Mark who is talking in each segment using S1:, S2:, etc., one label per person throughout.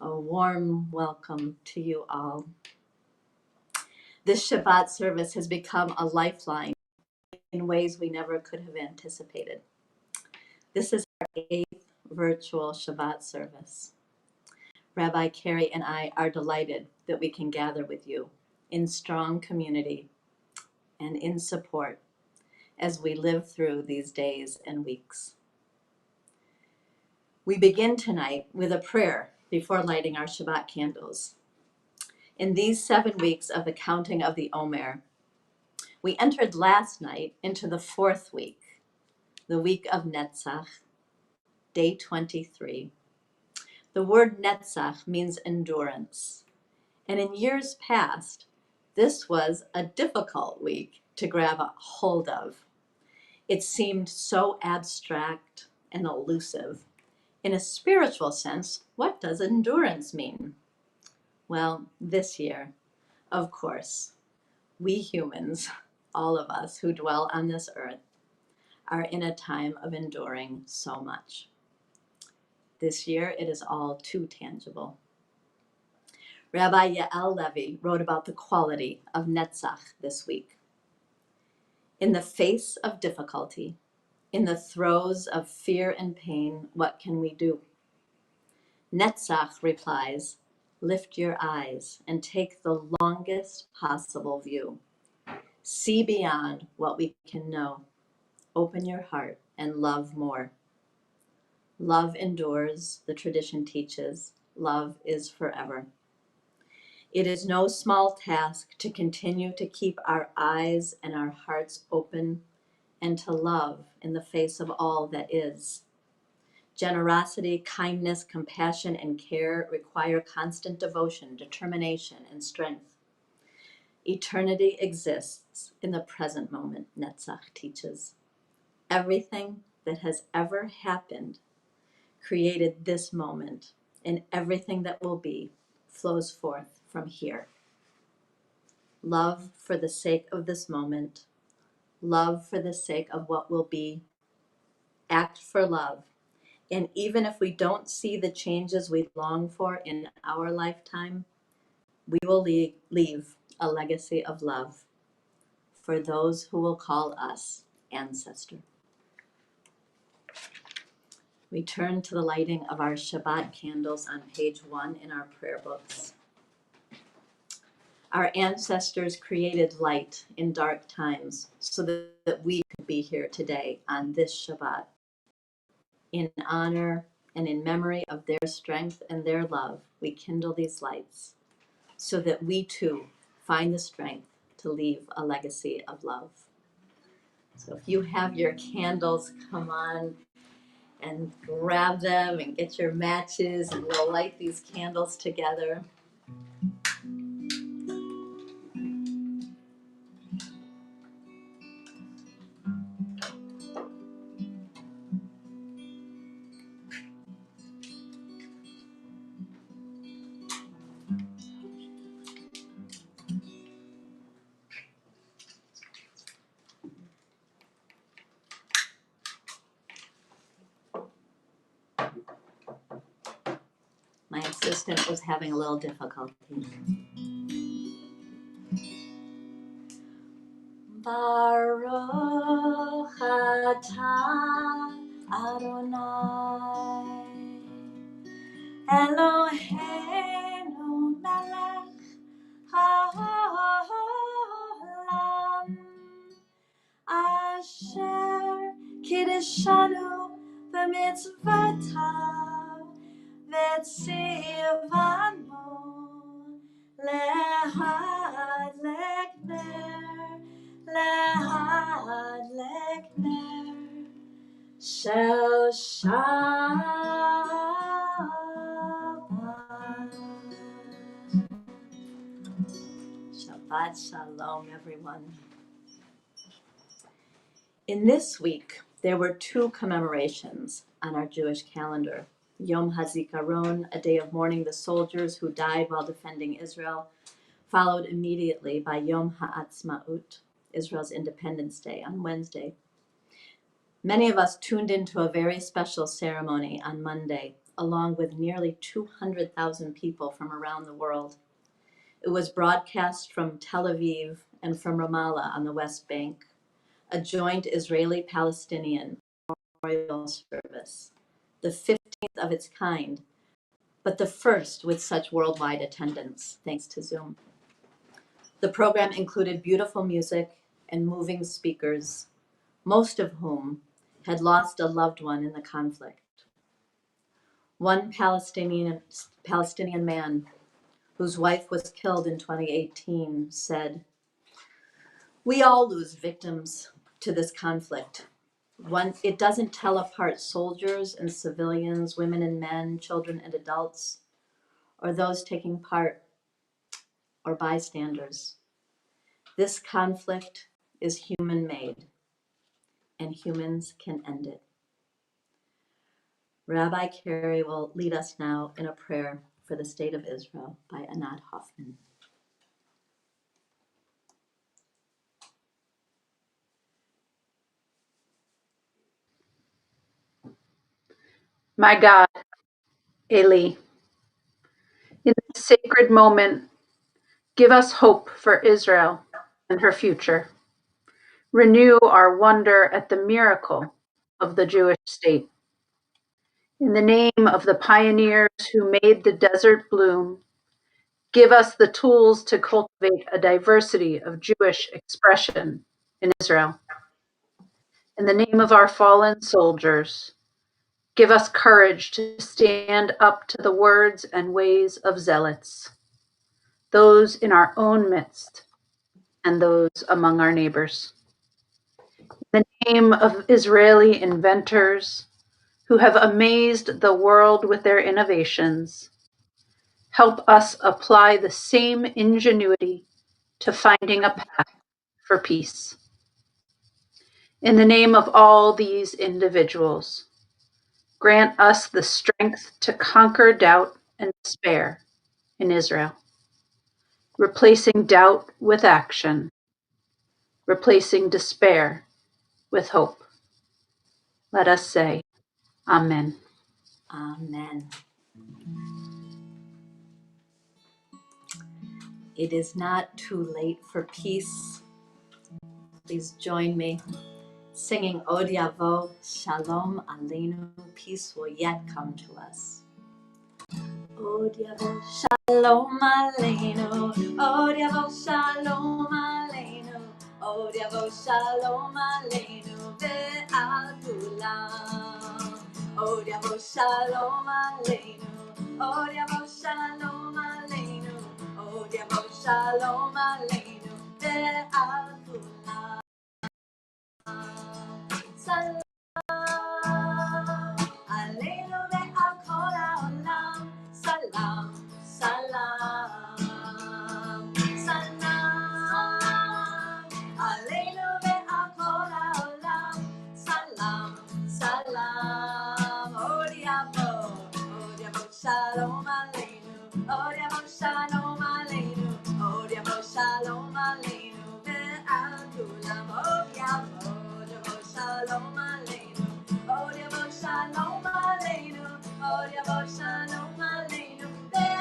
S1: A warm welcome to you all. This Shabbat service has become a lifeline in ways we never could have anticipated. This is our 8th virtual Shabbat service. Rabbi Carrie and I are delighted that we can gather with you in strong community and in support as we live through these days and weeks. We begin tonight with a prayer before lighting our Shabbat candles. In these 7 weeks of the counting of the Omer, we entered last night into the 4th week, the week of Netzach, day 23. The word Netzach means endurance. And in years past, this was a difficult week to grab a hold of. It seemed so abstract and elusive. In a spiritual sense, what does endurance mean? Well, this year, of course, we humans, all of us who dwell on this earth, are in a time of enduring so much. This year, it is all too tangible. Rabbi Yael Levi wrote about the quality of Netzach this week. In the face of difficulty, in the throes of fear and pain, what can we do? Netzach replies, lift your eyes and take the longest possible view. See beyond what we can know. Open your heart and love more. Love endures, the tradition teaches. Love is forever. It is no small task to continue to keep our eyes and our hearts open and to love in the face of all that is. Generosity, kindness, compassion, and care require constant devotion, determination, and strength. Eternity exists in the present moment, Netzach teaches. Everything that has ever happened created this moment, and everything that will be flows forth from here. Love for the sake of this moment, love for the sake of what will be, act for love. And even if we don't see the changes we long for in our lifetime, we will leave a legacy of love for those who will call us ancestor. We turn to the lighting of our Shabbat candles on page 1 in our prayer books. Our ancestors created light in dark times so that we could be here today on this Shabbat. In honor and in memory of their strength and their love, we kindle these lights so that we too find the strength to leave a legacy of love. So if you have your candles, come on and grab them and get your matches, and we'll light these candles together. assistant was having a little difficulty. Baruch atah Adonai Eloheinu melech haolam asher kiddushanu b'mitzvotav v'tzivanu lehadlek ner shel Shabbat. Shabbat Shalom, everyone. In this week, there were two commemorations on our Jewish calendar. Yom HaZikaron, a day of mourning the soldiers who died while defending Israel, followed immediately by Yom HaAtzmaut, Israel's Independence Day, on Wednesday. Many of us tuned into a very special ceremony on Monday, along with nearly 200,000 people from around the world. It was broadcast from Tel Aviv and from Ramallah on the West Bank, a joint Israeli-Palestinian memorial service, the 15th of its kind, but the first with such worldwide attendance, thanks to Zoom. The program included beautiful music and moving speakers, most of whom had lost a loved one in the conflict. One Palestinian man whose wife was killed in 2018 said, "We all lose victims to this conflict. It doesn't tell apart soldiers and civilians, women and men, children and adults, or those taking part or bystanders. This conflict is human-made, and humans can end it." Rabbi Carey will lead us now in a prayer for the state of Israel by Anat Hoffman.
S2: My God, Eli, in this sacred moment, give us hope for Israel and her future. Renew our wonder at the miracle of the Jewish state. In the name of the pioneers who made the desert bloom, give us the tools to cultivate a diversity of Jewish expression in Israel. In the name of our fallen soldiers, give us courage to stand up to the words and ways of zealots, those in our own midst and those among our neighbors. In the name of Israeli inventors who have amazed the world with their innovations, help us apply the same ingenuity to finding a path for peace. In the name of all these individuals, grant us the strength to conquer doubt and despair in Israel, replacing doubt with action, replacing despair with hope. Let us say, Amen.
S1: Amen. It is not too late for peace. Please join me singing Od Yavo Shalom Aleinu, peace will yet come to us. Od Yavo Shalom Aleinu, Od Yavo Shalom Aleinu, Od Yavo Shalom Aleinu ve'al kulam. Od Yavo Shalom Aleinu, Od Yavo Shalom Aleinu, Od Yavo Shalom Aleinu ve'al kulam. Salam Aleinu ve'al kol ha'olam. Salam, salam, salam Aleinu ve'al kol ha'olam. Salam, salam. Od Yavo Shalom Aleinu. Od Yavo Shalom Aleinu. Od Yavo Shalom Aleinu ve'al kulam. Od Yavo Shalom Aleinu. Od Yavo Shalom Aleinu. Od Yavo Shalom Aleinu ve'al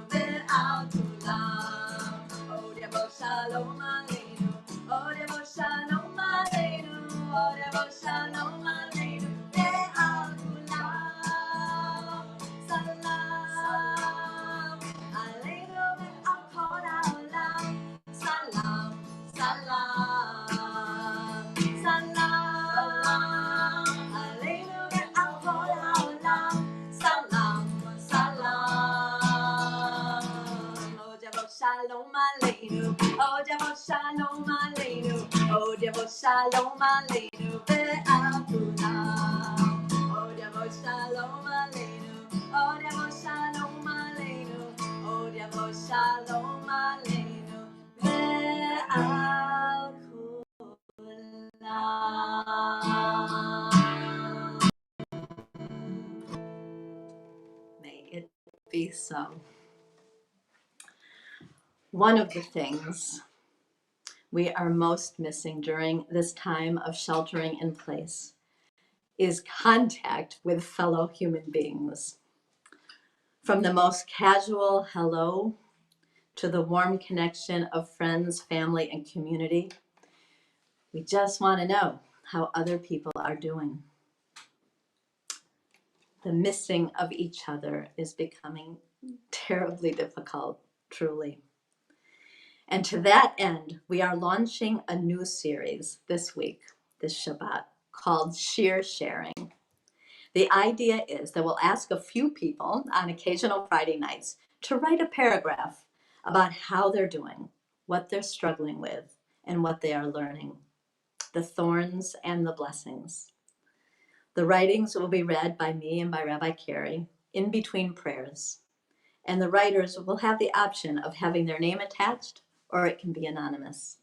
S1: ועל כולם. עוד יבוא שלום עלינו, עוד יבוא שלום עלינו, עוד יבוא שלום עלינו ועל כולם. סלאם עלינו ועל כל העולם. סלאם, סלאם, סלאם עלינו ועל כל העולם. סלאם, סלאם. עוד יבוא שלום עלינו, עוד יבוא שלום עלינו, עוד יבוא שלום עלינו ועל כולם. עוד יבוא שלום עלינו, עוד יבוא שלום עלינו, עוד יבוא שלום עלינו ועל כולם. May it be so. One of the things we are most missing during this time of sheltering in place is contact with fellow human beings. From the most casual hello to the warm connection of friends, family, and community, we just want to know how other people are doing. The missing of each other is becoming terribly difficult, truly. And to that end, we are launching a new series this week, this Shabbat, called Shir Sharing. The idea is that we'll ask a few people on occasional Friday nights to write a paragraph about how they're doing, what they're struggling with, and what they are learning, the thorns and the blessings. The writings will be read by me and by Rabbi Carey in between prayers, and the writers will have the option of having their name attached, or it can be anonymous.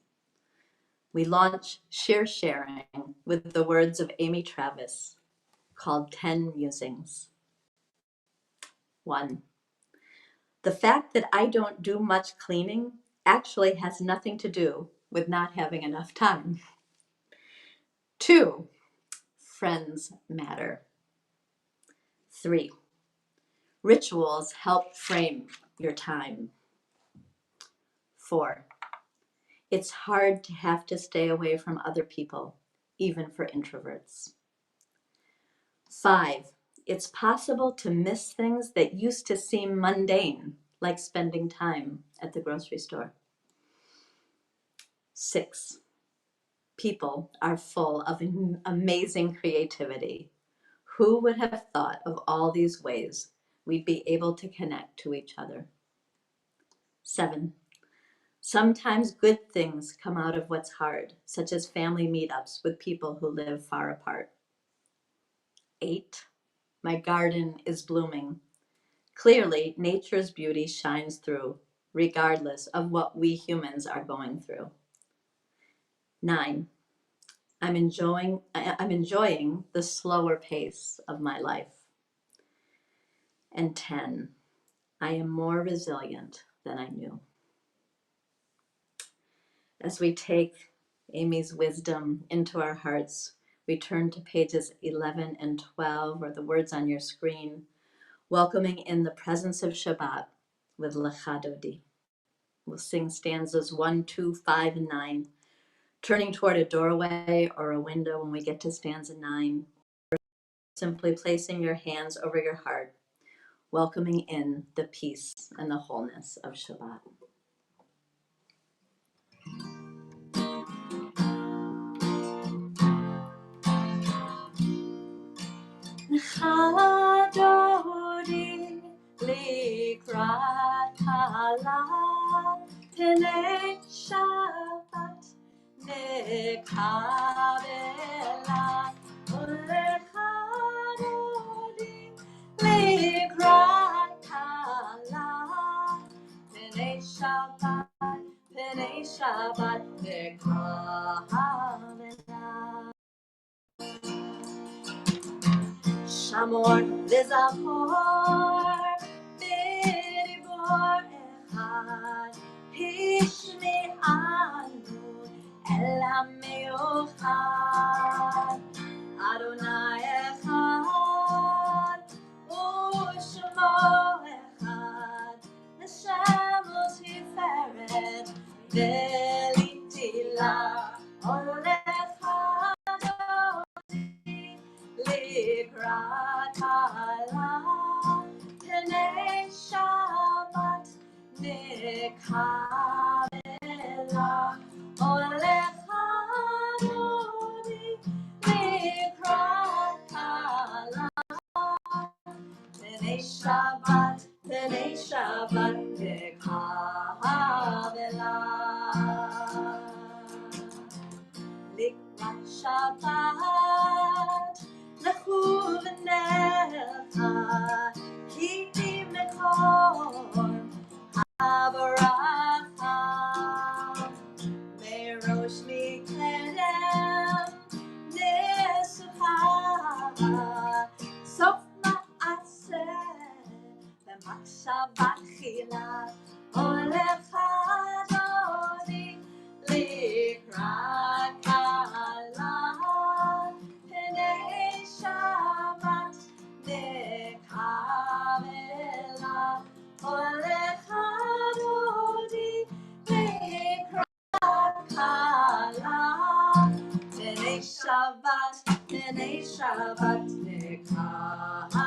S1: We launch Shir Sharing with the words of Amy Travis, called 10 Musings. 1. The fact that I don't do much cleaning actually has nothing to do with not having enough time. 2. Friends matter. 3. Rituals help frame your time. 4. It's hard to have to stay away from other people, even for introverts. 5. It's possible to miss things that used to seem mundane, like spending time at the grocery store. 6. People are full of amazing creativity. Who would have thought of all these ways we'd be able to connect to each other? 7. Sometimes good things come out of what's hard, such as family meetups with people who live far apart. 8. My garden is blooming. Clearly, nature's beauty shines through, regardless of what we humans are going through. 9. I'm enjoying the slower pace of my life. And 10. I am more resilient than I knew. As we take Amy's wisdom into our hearts, we turn to pages 11 and 12, or the words on your screen, welcoming in the presence of Shabbat with Lecha Dodi. We'll sing stanzas 1, 2, 5, and 9, turning toward a doorway or a window when we get to stanza 9, or simply placing your hands over your heart, welcoming in the peace and the wholeness of Shabbat. Lecha Dodi likrat hala pnei Shabbat nekabela. Lecha Dodi likrat hala pnei Shabbat nekabela. Shamor v'zachor b'dibor echad hishme'anu el ha'miyuchad Adonai echad u'shmo echad ולתהילה הולך אדוני לקראת עלה פני שבת נקבלה הולך אדוני לקראת עלה פני שבת נקבלה לקראת שבת לכו ונלכה כי מקור הברכה מראש מקדם נסוכה סוף מעשה במחשבה תחילה הולך אדוני לקראת קלה פני שבת נקבלה הולך אדוני לקראת קלה פני שבת נקבלה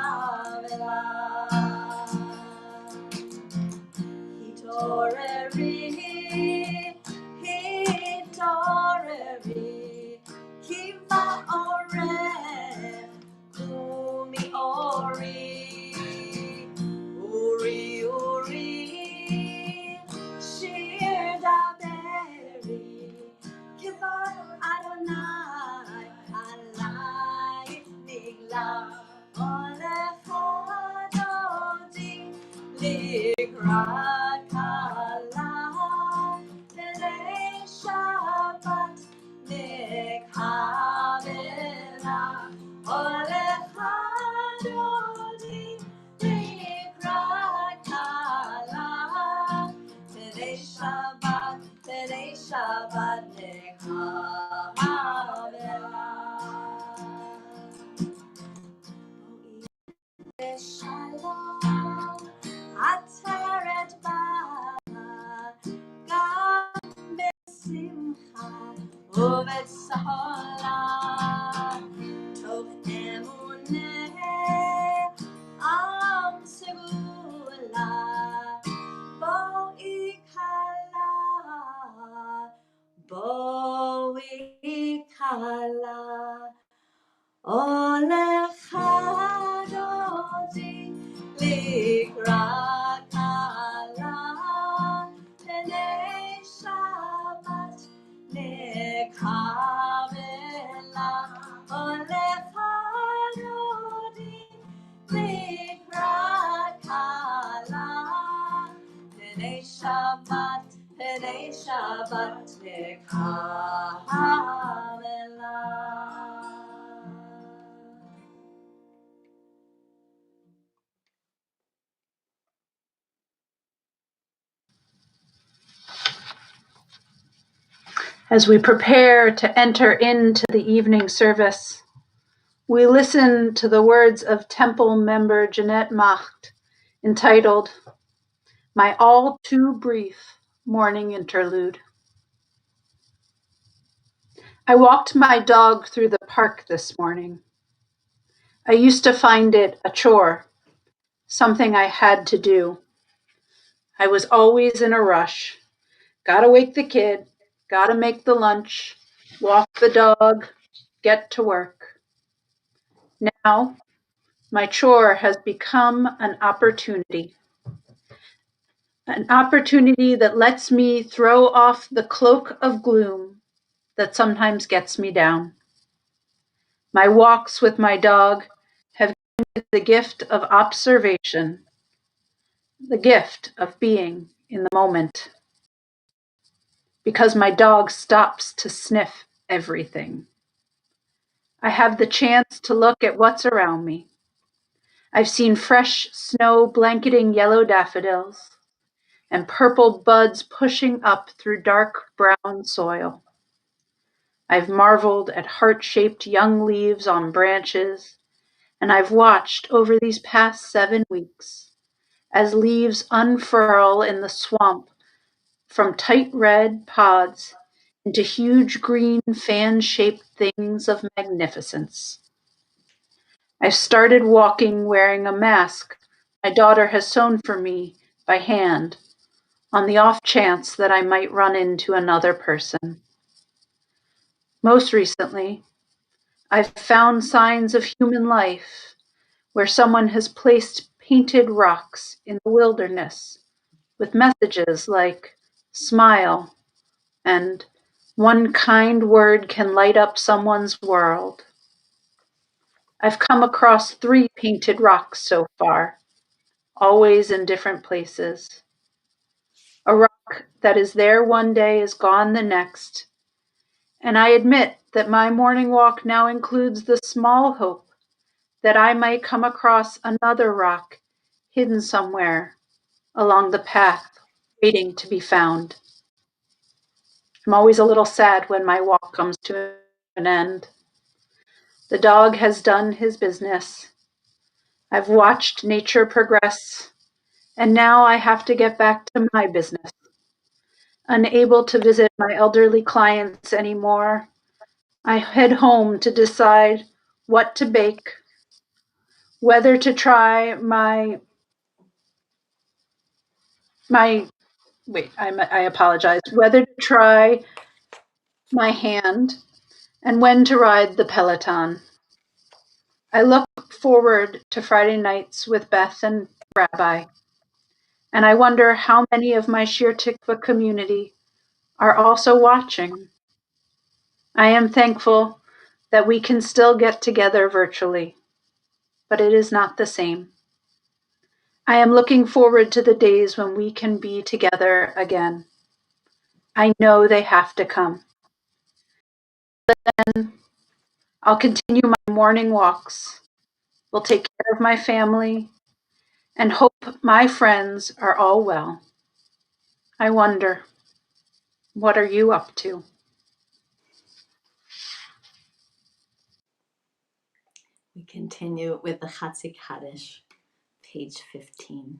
S1: התעוררי כי בעורף קומי אורי שיר דברי כבוד אדוני עלייך נגלה הולך אדוני לקראת קלה פני שבת נקבלה הולך אדוני לקראת קלה פני שבת נקבלה שלום עצרת באה גם בשמחה ובצהלה תוך אמוני עם סגולה בואי קלה הולך אדוני לקראת קלה פני שבת נקבלה הולך אדוני לקראת קלה פני שבת נקבלה
S2: As we prepare to enter into the evening service, we listen to the words of Temple member Jeanette Macht, entitled, My All Too Brief Morning Interlude. I walked my dog through the park this morning. I used to find it a chore, something I had to do. I was always in a rush. Gotta wake the kid, gotta make the lunch, walk the dog, get to work. Now, my chore has become an opportunity that lets me throw off the cloak of gloom that sometimes gets me down. My walks with my dog have given me the gift of observation, the gift of being in the moment. Because my dog stops to sniff everything. I have the chance to look at what's around me. I've seen fresh snow blanketing yellow daffodils and purple buds pushing up through dark brown soil. I've marveled at heart-shaped young leaves on branches, and I've watched over these past 7 weeks as leaves unfurl in the swamp from tight red pods into huge green fan-shaped things of magnificence. I started walking wearing a mask my daughter has sewn for me by hand, on the off chance that I might run into another person. Most recently, I've found signs of human life where someone has placed painted rocks in the wilderness with messages like smile and one kind word can light up someone's world. I've come across 3 painted rocks so far, always in different places. A rock that is there one day is gone the next, and I admit that my morning walk now includes the small hope that I might come across another rock hidden somewhere along the path, waiting to be found. I'm always a little sad when my walk comes to an end. The dog has done his business. I've watched nature progress, and now I have to get back to my business. Unable to visit my elderly clients anymore, I head home to decide what to bake, whether to try whether to try my hand and when to ride the Peloton. I look forward to Friday nights with Beth and Rabbi, and I wonder how many of my Shir Tikvah community are also watching. I am thankful that we can still get together virtually, but it is not the same. I am looking forward to the days when we can be together again. I know they have to come. Then I'll continue my morning walks, will take care of my family, and hope my friends are all well. I wonder, what are you up to?
S1: We continue with the Chatzik Kaddish, page 15.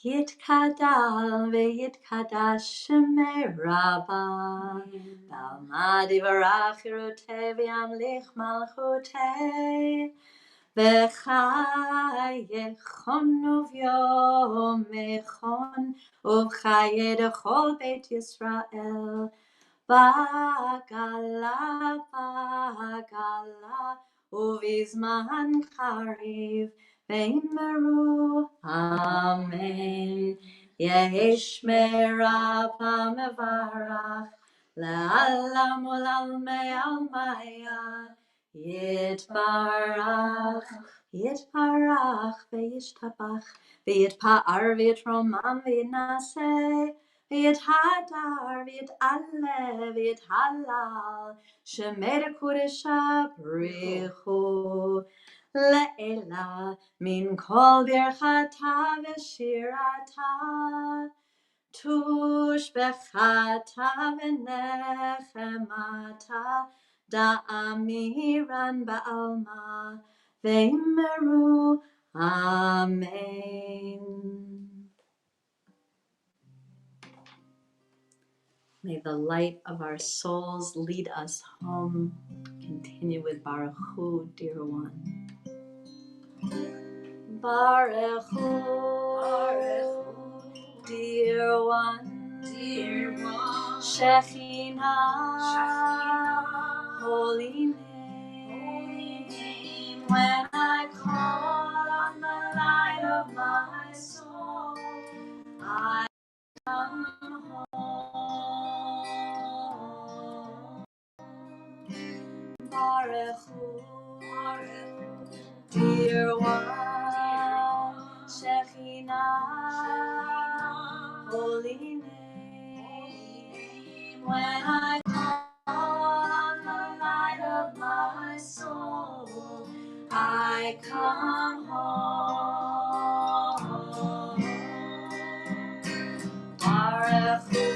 S1: Yitkadal v'yitkadash shemei Rabbah, B'alma divarach yiruteh v'yamlich malchuteh, v'chayechon uv'yomechon, uv'chaye dechol Beit Yisrael, Bagala, uvizman kariv, veimeru, Amen. Yesh merapa mevarach, le'alam u'lalmei almaya, yitparach, ve'yishtabach, ve'yitpa'ar, ve'yitromam, ve'yinaseh, V'yithadar, v'yithalev, v'yithalal, Shemeir Kudesha Barechu, Le'ela, min kol birchata v'shirata, tush bechata v'nechemata, da'amiran ba'alma, v'yimeru, Amen. May the light of our souls lead us home. Continue with Barechu, dear one. Barechu, dear one, Shekhinah, holy name. When I call on the light of my soul, I come home. Barechu, dear one, Shekhinah, holy name. When I call on the light of my soul, I come home. Barechu,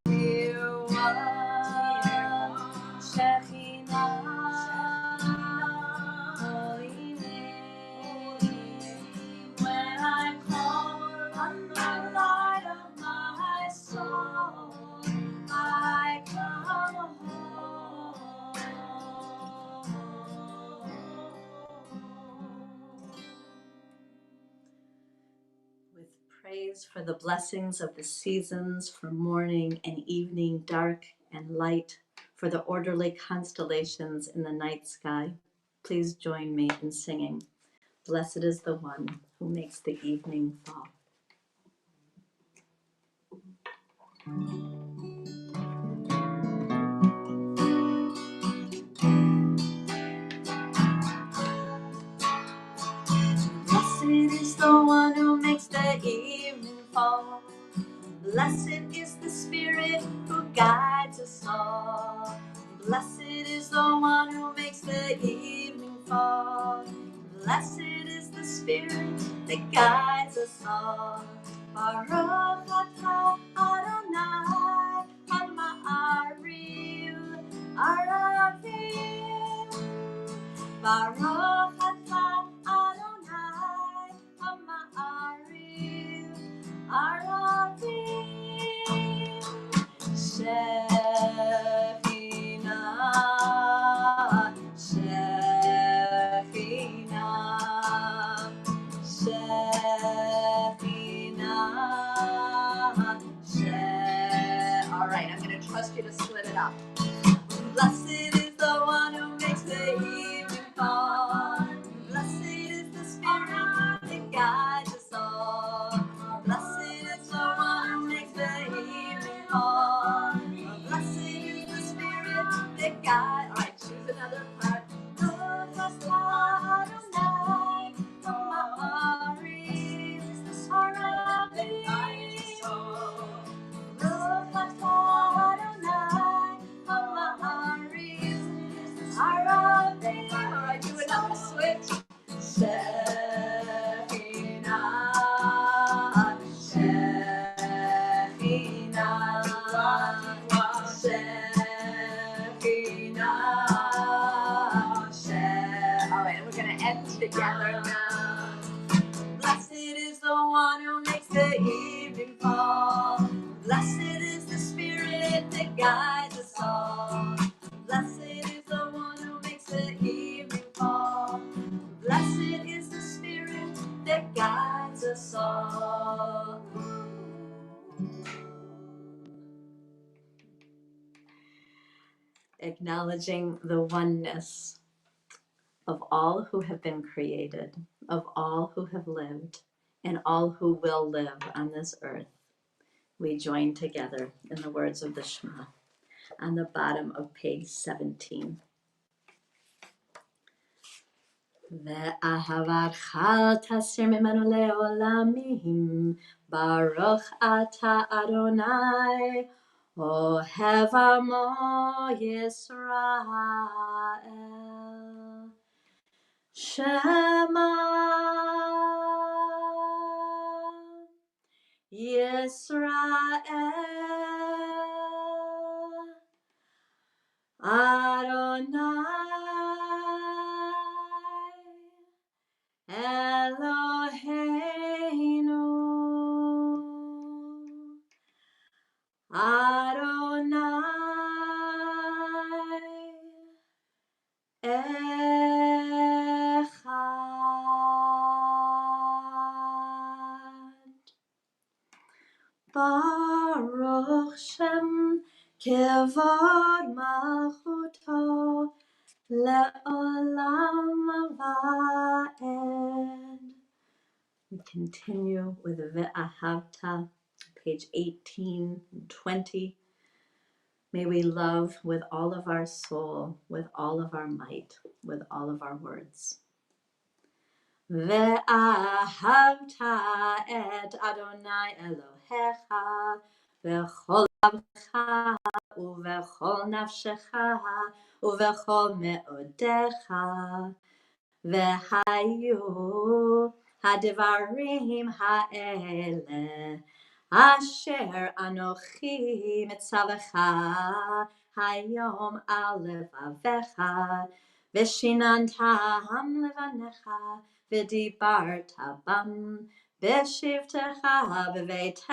S1: dear one, Shekhinah, holy name. When I call on the praise for the blessings of the seasons, for morning and evening, dark and light, for the orderly constellations in the night sky. Please join me in singing, Blessed is the one who makes the evening fall. Blessed is the one who makes the evening fall. Blessed is the Spirit who guides us all. Blessed is the one who makes the evening fall. Blessed is the Spirit that guides us all. Baruch atah Adonai Hama'ariv Aravim. Baruch atah Adonai Hama'ariv Aravim. Shekhinah, Shekhinah, Shekhinah, All right, I'm going to trust you to split it up. Blessed is the one who makes the evening fall. Blessed is the Spirit that guides us all. Blessed is the one who makes the evening fall. Blessed is the Spirit that guides. All right, choose another part. Baruch atah Adonai Hama'ariv Aravim. Baruch atah Adonai Hama'ariv Aravim. All right, do another switch. Shekhinah, Shekhinah, Shekhinah, All right, we're going to end together now. Blessed is the one who makes the evening fall. Blessed is the Spirit that guides us all. Blessed is the one who makes the evening fall. Blessed is the Spirit that guides us all. Acknowledging the oneness of all who have been created, of all who have lived, and all who will live on this earth, we join together in the words of the Shema on the bottom of page 17. ואהבתך תסיר ממנו לעולמים, ברוך אתה אדוני, אוהב עמו ישראל. שמע ישראל, Adonai Eloheinu, Adonai Echad. Baruch Shem Kevod Malchuto Le'olam Va'ed. We continue with Ve'ahavta, page 18 and 20. May we love with all of our soul, with all of our might, with all of our words. ואהבת את אדוני אלוהיך בכל לבך ובכל נפשך ובכל מאודיך, והיו הדברים האלה אשר אנוכי מצווך היום על לבביך, ושיננתם לבניך ודיברת בם בשבתך בביתך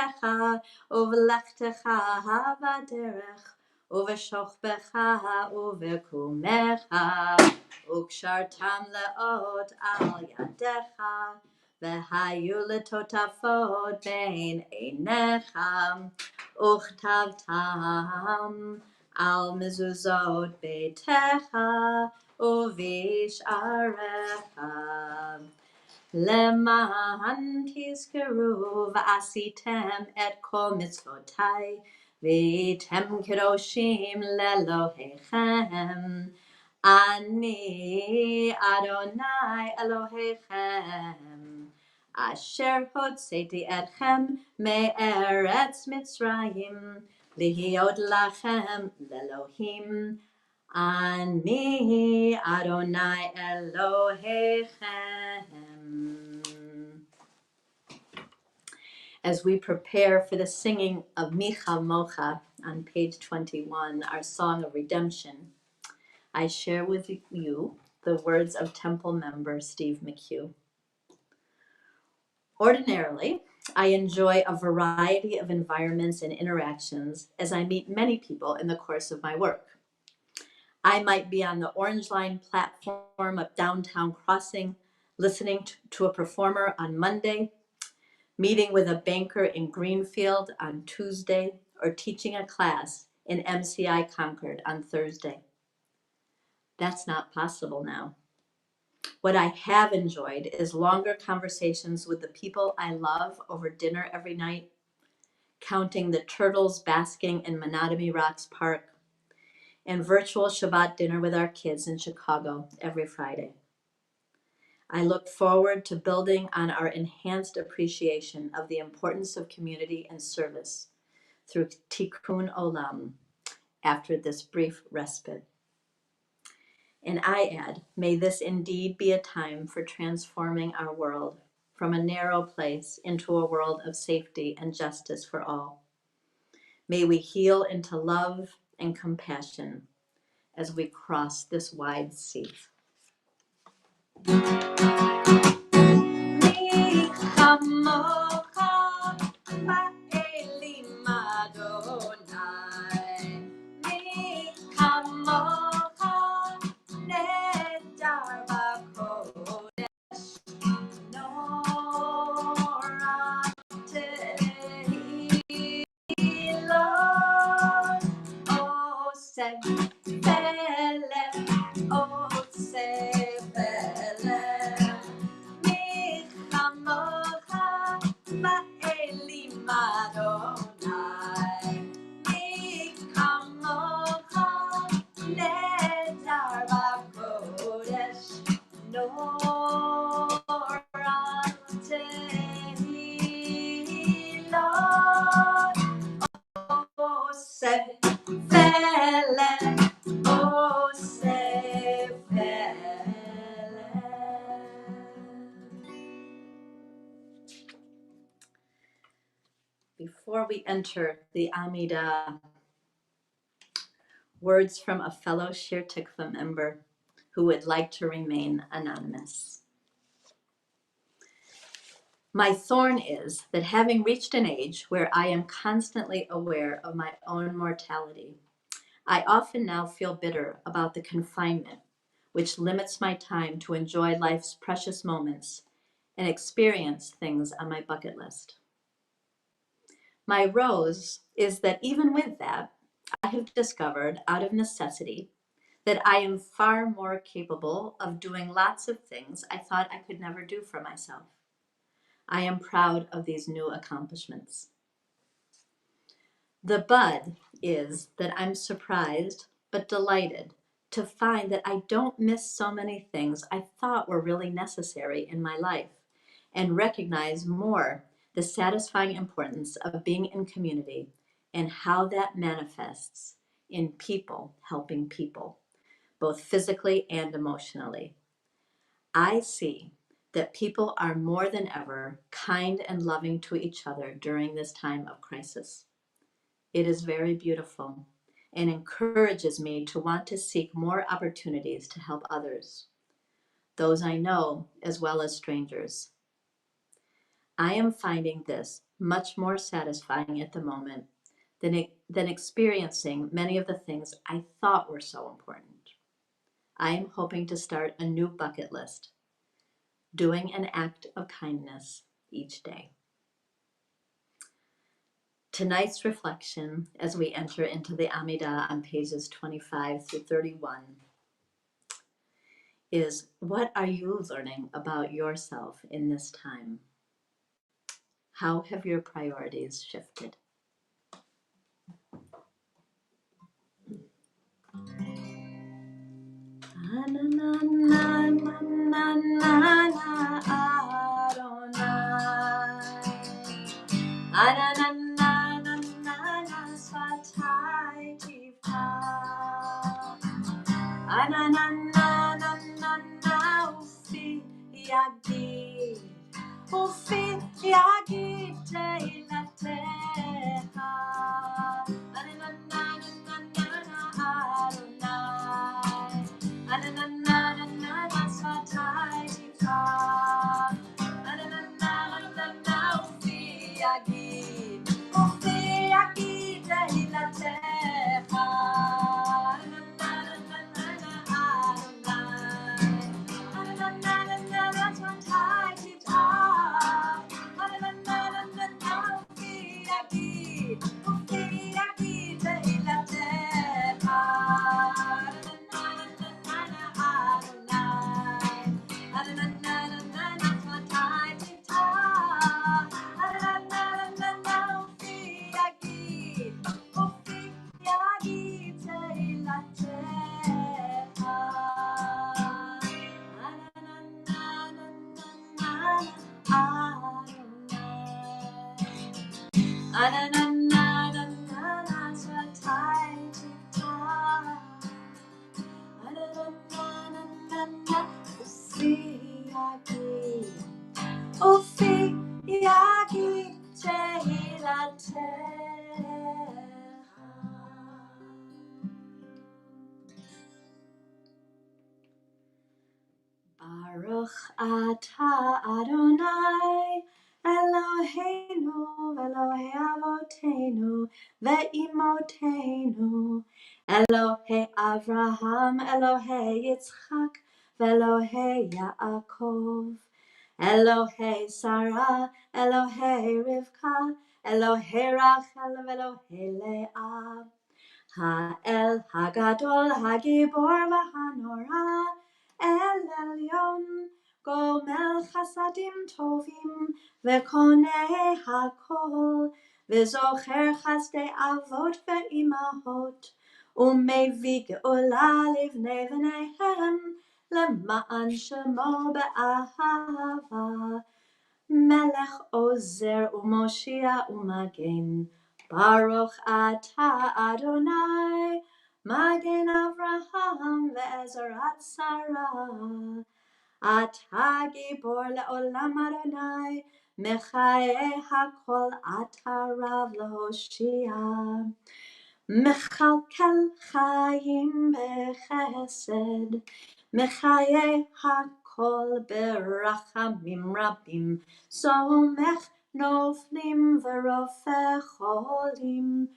S1: ובלכתך בדרך ובשוכבך ובקומך, וקשרתם לאות על ידיך והיו לטוטפות בין עיניך, וכתבתם על מזוזות ביתך ובשעריך. למען תזכרו ועשיתם את כל מצוותיי, והייתם קדושים לאלוהיכם. אני אדוני אלוהיכם, אשר הוצאתי אתכם מארץ מצרים, להיות לכם לאלוהים. אני אדוני Elohechem. As we prepare for the singing of Micha Mocha on page 21, our song of redemption, I share with you the words of Temple member Steve McHugh. Ordinarily, I enjoy a variety of environments and interactions as I meet many people in the course of my work. I might be on the Orange Line platform of downtown Crossing, listening to a performer on Monday, meeting with a banker in Greenfield on Tuesday, or teaching a class in MCI Concord on Thursday. That's not possible now. What I have enjoyed is longer conversations with the people I love over dinner every night, counting the turtles basking in Monotony Rocks Park, and virtual Shabbat dinner with our kids in Chicago every Friday. I look forward to building on our enhanced appreciation of the importance of community and service through Tikkun Olam after this brief respite. And I add, may this indeed be a time for transforming our world from a narrow place into a world of safety and justice for all. May we heal into love and compassion as we cross this wide sea. Before we enter the Amidah, words from a fellow Shir Tikvah member who would like to remain anonymous. My thorn is that having reached an age where I am constantly aware of my own mortality, I often now feel bitter about the confinement, which limits my time to enjoy life's precious moments and experience things on my bucket list. My rose is that even with that, I have discovered out of necessity that I am far more capable of doing lots of things I thought I could never do for myself. I am proud of these new accomplishments. The bud is that I'm surprised but delighted to find that I don't miss so many things I thought were really necessary in my life, and recognize more the satisfying importance of being in community and how that manifests in people helping people, both physically and emotionally. I see that people are more than ever kind and loving to each other during this time of crisis. It is very beautiful and encourages me to want to seek more opportunities to help others, those I know as well as strangers. I am finding this much more satisfying at the moment than experiencing many of the things I thought were so important. I am hoping to start a new bucket list doing an act of kindness each day. Tonight's reflection, as we enter into the Amidah on pages 25 through 31, is what are you learning about yourself in this time? How have your priorities shifted? Ufi yagi teilateha Ananana satai tika Ananana ufi yagi teilateha Baruch atah Adonai Eloheinu Elohei Avotenu ve'imotenu Elohei Avraham Elohei Yitzchak ve'Elohei Yaakov Elohei Sarah Elohei Rivka Elohei Rachel ve'Elohei Leah Ha'el Hagadol Hagibor v'Hanora El Elyon Gomel Chasadim Tovim Ve'konei Hakol Ve'zocher Chasdei Avot Ve'imahot Umevi Geula Livnei V'neihem Lema'an Shemo Be'ahava Melech Ozer Umoshia Umagen Baruch Atah Adonai Magen Avraham Ve'ezerat Sarah Atah Gibor Le'olam Adonai Mechaye Hakol Atah Rav Lehoshia Mechalkel Chaim Bechesed Mechaye Hakol Berachamim Rabim Somech Noflim Verofeh Cholim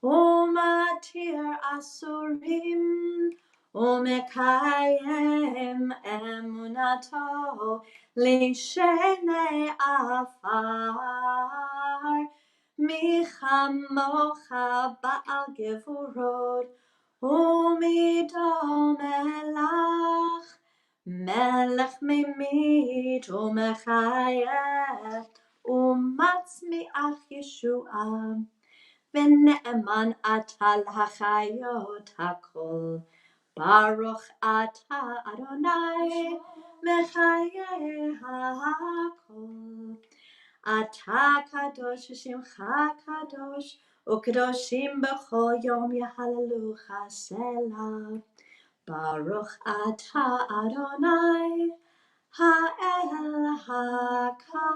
S1: Umatir Asurim Umekayem Emunato Lishenei Afar Michamocha Baal Gevurot Umidom Melach Melech Mimit Umechayef Umatzmiach Yeshua V'ne'eman atal hachayot hakol. Baruch atah Adonai mechaye hakol. Atah kadosh shimcha kadosh u'kadoshim b'chol yom yehalelucha selah. Baruch atah Adonai ha'el hakadosh.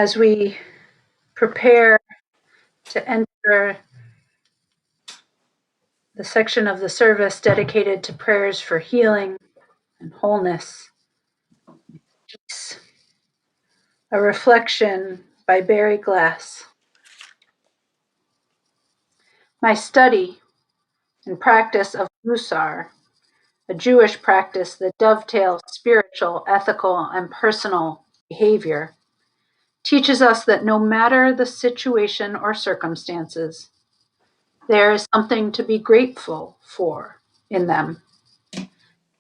S2: As we prepare to enter the section of the service dedicated to prayers for healing and wholeness, peace, a reflection by Barry Glass. My study and practice of Musar, a Jewish practice that dovetails spiritual, ethical, and personal behavior, teaches us that no matter the situation or circumstances, there is something to be grateful for in them.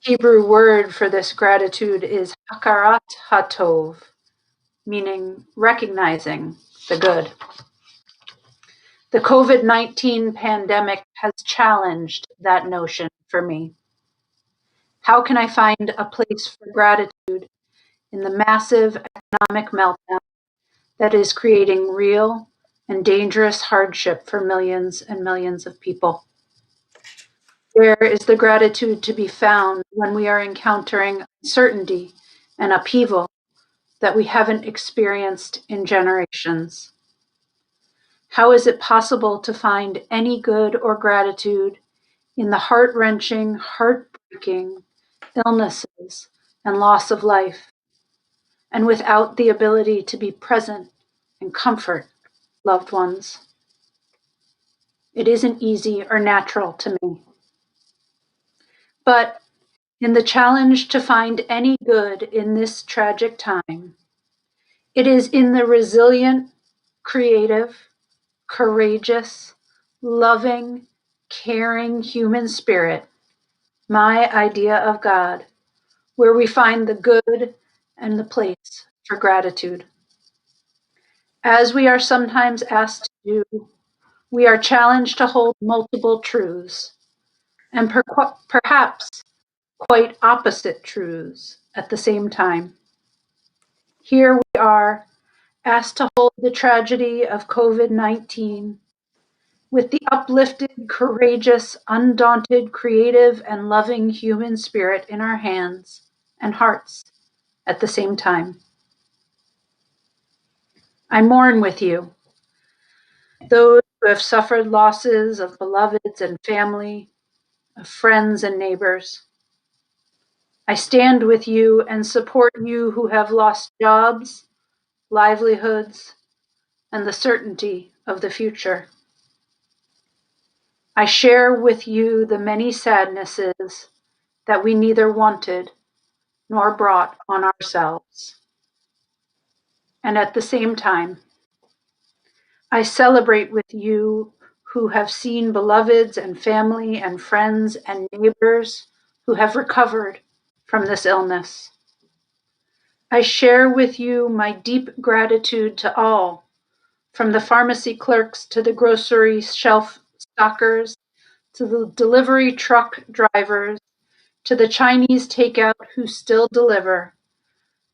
S2: Hebrew word for this gratitude is hakarat hatov, meaning recognizing the good. The COVID-19 pandemic has challenged that notion for me. How can I find a place for gratitude in the massive economic meltdown that is creating real and dangerous hardship for millions and millions of people? Where is the gratitude to be found when we are encountering uncertainty and upheaval that we haven't experienced in generations? How is it possible to find any good or gratitude in the heart-wrenching, heartbreaking illnesses and loss of life, and without the ability to be present and comfort loved ones? It isn't easy or natural to me. But in the challenge to find any good in this tragic time, it is in the resilient, creative, courageous, loving, caring human spirit, my idea of God, where we find the good and the place for gratitude. As we are sometimes asked to do, we are challenged to hold multiple truths, and perhaps quite opposite truths at the same time. Here we are, asked to hold the tragedy of COVID-19 with the uplifted, courageous, undaunted, creative, and loving human spirit in our hands and hearts at the same time. I mourn with you, those who have suffered losses of beloveds and family, of friends and neighbors. I stand with you and support you who have lost jobs, livelihoods, and the certainty of the future. I share with you the many sadnesses that we neither wanted nor brought on ourselves. And at the same time, I celebrate with you who have seen beloveds and family and friends and neighbors who have recovered from this illness. I share with you my deep gratitude to all, from the pharmacy clerks to the grocery shelf stockers, to the delivery truck drivers, to the Chinese takeout who still deliver,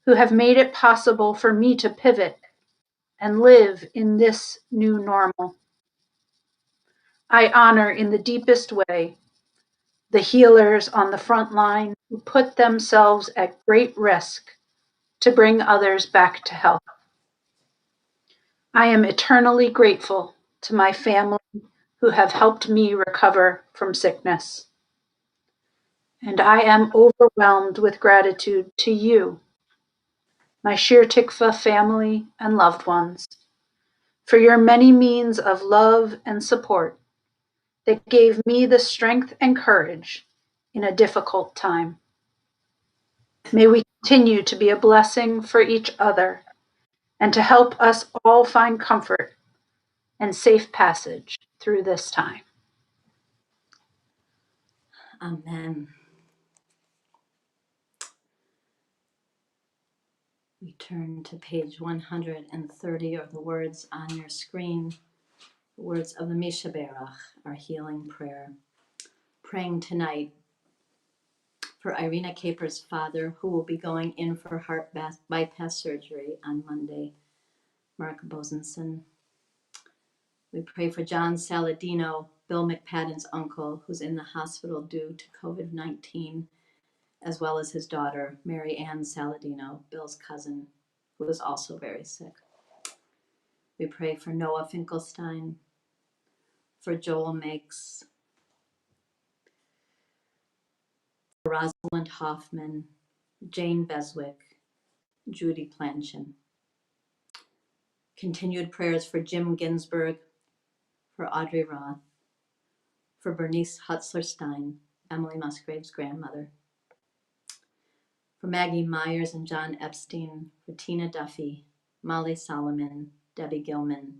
S2: who have made it possible for me to pivot and live in this new normal. I honor in the deepest way the healers on the front line who put themselves at great risk to bring others back to health. I am eternally grateful to my family who have helped me recover from sickness. And I am overwhelmed with gratitude to you, my Shir Tikvah family and loved ones, for your many means of love and support that gave me the strength and courage in a difficult time. May we continue to be a blessing for each other and to help us all find comfort and safe passage through this time.
S1: Amen. We turn to page 130, or the words on your screen, the words of the Shebeirach, our healing prayer. Praying tonight for Irina Caper's father, who will be going in for heart bypass surgery on Monday, Mark Bosenson. We pray for John Saladino, Bill McPadden's uncle, who's in the hospital due to COVID-19, as well as his daughter, Mary Ann Saladino, Bill's cousin, who is also very sick. We pray for Noah Finkelstein, for Joel Makes, for Rosalind Hoffman, Jane Beswick, Judy Planchin. Continued prayers for Jim Ginsburg, for Audrey Roth, for Bernice Hutzler-Stein, Emily Musgrave's grandmother, for Maggie Myers and John Epstein, for Tina Duffy, Molly Solomon, Debbie Gilman,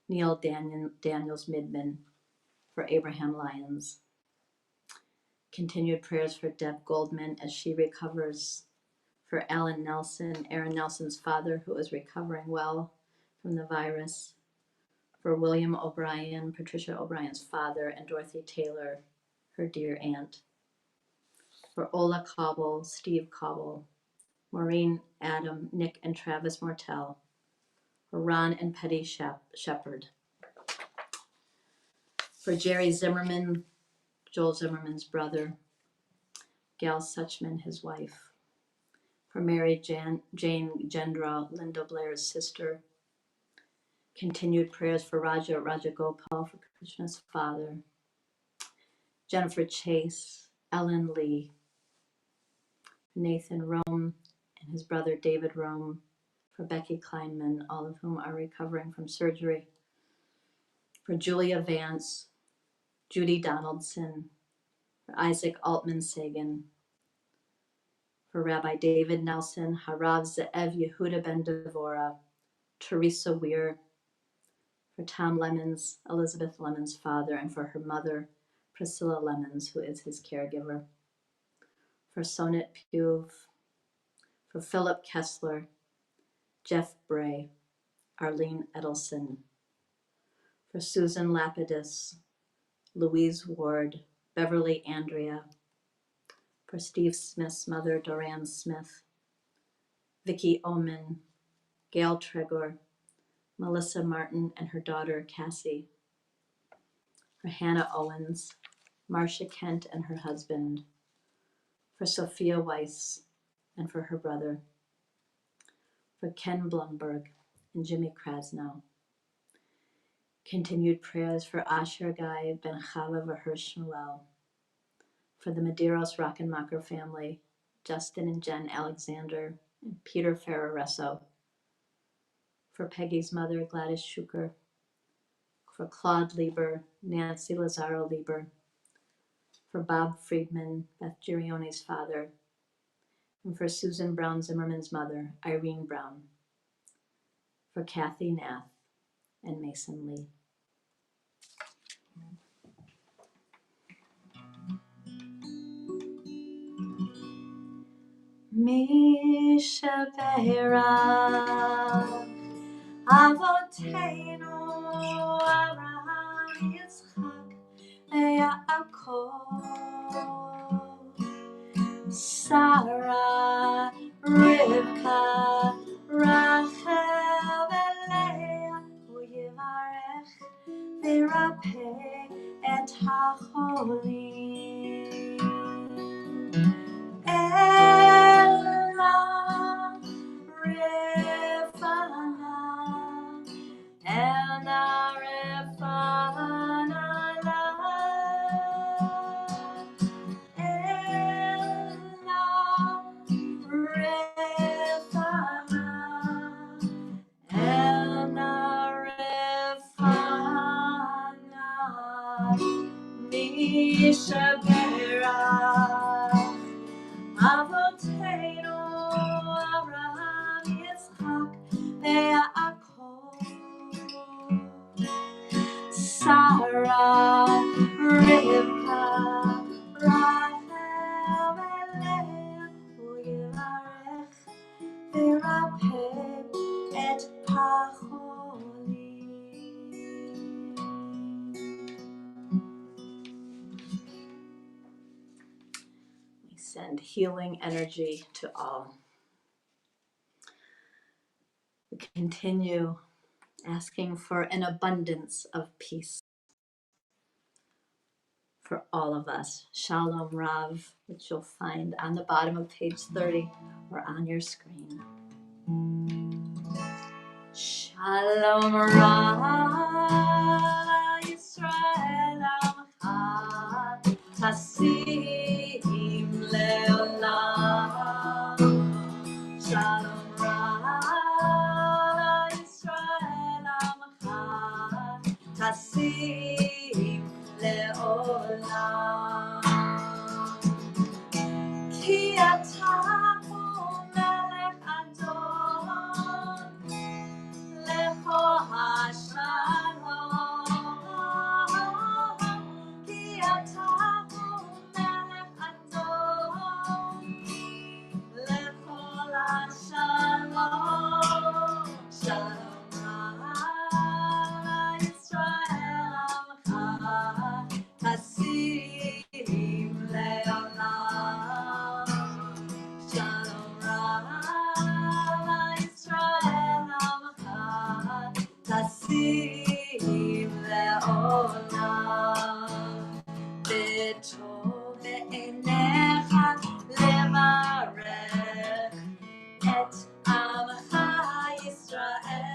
S1: Neil Daniels Midman, for Abraham Lyons. Continued prayers for Deb Goldman as she recovers, for Alan Nelson, Aaron Nelson's father, who is recovering well from the virus, for William O'Brien, Patricia O'Brien's father, and Dorothy Taylor, her dear aunt, for Ola Cobble, Steve Cobble, Maureen, Adam, Nick, and Travis Mortel, for Ron and Petty Shepherd, for Jerry Zimmerman, Joel Zimmerman's brother, Gail Suchman, his wife, for Mary Jane Gendra, Linda Blair's sister. Continued prayers for Raja Rajagopal, for Krishna's father, Jennifer Chase, Ellen Lee, Nathan Rome, and his brother David Rome, for Becky Kleinman, all of whom are recovering from surgery, for Julia Vance, Judy Donaldson, for Isaac Altman Sagan, for Rabbi David Nelson, Harav Ze'ev Yehuda Ben Devora, Teresa Weir, for Tom Lemons, Elizabeth Lemons' father, and for her mother, Priscilla Lemons, who is his caregiver, for Sonat Puve, for Philip Kessler, Jeff Bray, Arlene Edelson, for Susan Lapidus, Louise Ward, Beverly Andrea, for Steve Smith's mother, Doran Smith, Vicki Oman, Gail Tregor, Melissa Martin and her daughter, Cassie, for Hannah Owens, Marcia Kent and her husband, for Sophia Weiss and for her brother, for Ken Blumberg and Jimmy Krasnow. Continued prayers for Asher Guy Ben Chava Vaher Shmuel, for the Medeiros Rockenmacher family, Justin and Jen Alexander, and Peter Ferraresso, for Peggy's mother, Gladys Schuker, for Claude Lieber, Nancy Lazaro Lieber, for Bob Friedman, Beth Girione's father, and for Susan Brown Zimmerman's mother, Irene Brown, for Kathy Nath and Mason Lee. Mi Shebeirach Avoteinu Avraham Yitzchak Yaakov Sarah Rivka Rachel Leah Uyivarech Virapeh et HaCholim Ella Refana Ella Refana Ella Refana Ella Refana Mi Shebeirach Avoteinu Avraham Yitzchak Yaakov Sarah Rivka Rachel Leah Uyivarech Virapeh et Hacholim. We send healing energy to all. We continue asking for an abundance of peace for all of us. Shalom Rav, which you'll find on the bottom of page 30 or on your screen. Shalom. Shalom Ray Yisrael Amcha Tasim Leolam. Shalom Ray Yisrael Amcha Tasim Leolam. Ki ata hu melech adon Lecha Shalom, Ki ata hu melech adon Lecha Shalom, Shalom Yisrael Amcha Tasim Leolam. Shalom Yisrael Amcha Tasim Leolam. B'tov be'enecha levarech et Amcha Yisrael.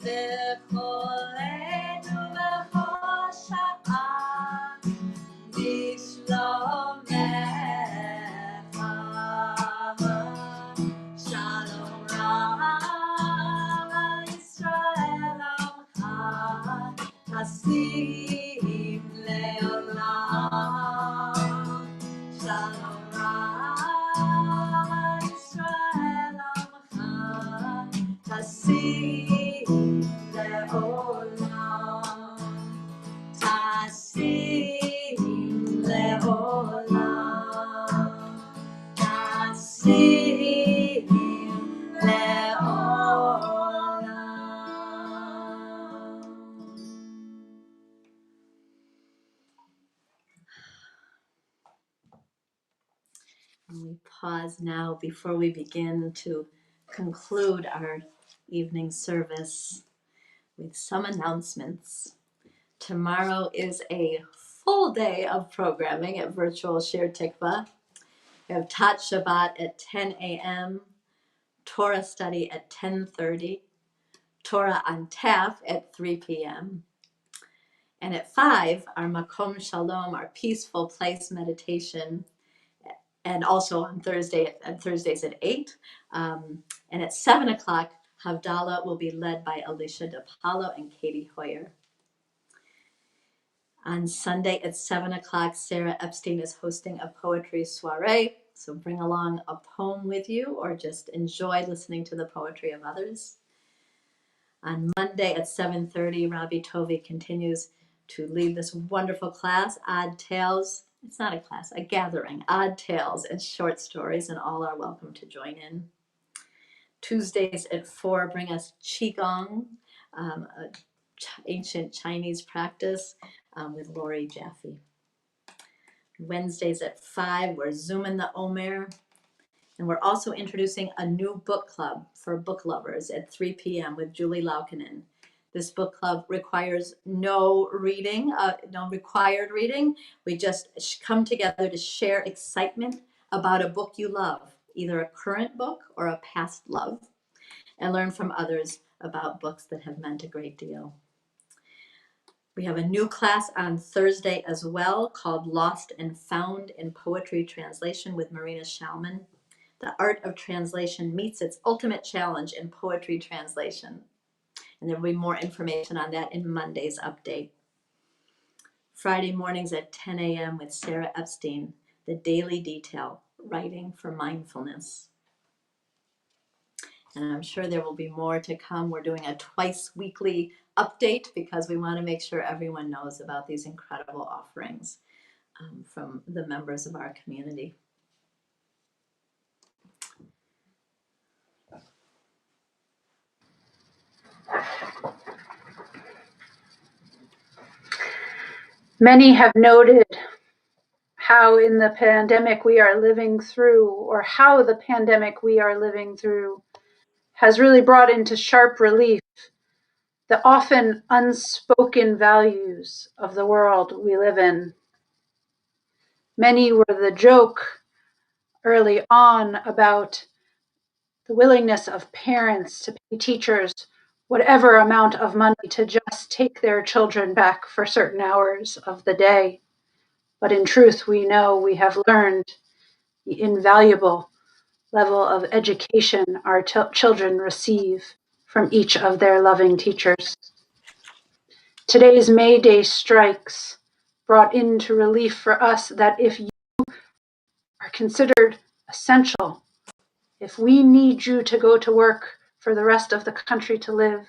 S1: B'chol עת ובכל שעה בשלומך. Shalom Yisrael Amcha Tasim Leolam. Shalom Yisrael Amcha Tasim Leolam. Tasim Leolam. Tasim Leolam. And we pause now before we begin to conclude our evening service with some announcements. Tomorrow is a full day of programming at Virtual Shir Tikvah. We have Tat Shabbat at 10 a.m., Torah study at 10:30, Torah on Taf at 3 p.m. And at 5, our Makom Shalom, our peaceful place meditation, and also on Thursdays at 8. And at 7 o'clock, Havdalah will be led by Alicia DePaulo and Katie Hoyer. On Sunday at 7 o'clock, Sarah Epstein is hosting a poetry soiree. So bring along a poem with you or just enjoy listening to the poetry of others. On Monday at 7:30, Rabbi Tovi continues to lead this wonderful class, Odd Tales. It's not a class, a gathering, Odd Tales and short stories, and all are welcome to join in. Tuesdays at 4 bring us Qigong, ancient Chinese practice with Lori Jaffe. Wednesdays at 5, we're Zooming the Omer. And we're also introducing a new book club for book lovers at 3 p.m. with Julie Laukkanen. This book club requires no reading, no required reading. We just come together to share excitement about a book you love, either a current book or a past love, and learn from others about books that have meant a great deal. We have a new class on Thursday as well called Lost and Found in Poetry Translation with Marina Schauman. The art of translation meets its ultimate challenge in poetry translation. And there will be more information on that in Monday's update. Friday mornings at 10 a.m. with Sarah Epstein, The Daily Detail, Writing for Mindfulness. And I'm sure there will be more to come. We're doing a twice weekly update because we want to make sure everyone knows about these incredible offerings from the members of our community.
S2: Many have noted how in the pandemic we are living through, or how the pandemic we are living through has really brought into sharp relief the often unspoken values of the world we live in. Many were the joke early on about the willingness of parents to pay teachers whatever amount of money to just take their children back for certain hours of the day. But in truth, we know we have learned the invaluable level of education our children receive from each of their loving teachers. Today's May Day strikes brought into relief for us that if you are considered essential, if we need you to go to work for the rest of the country to live,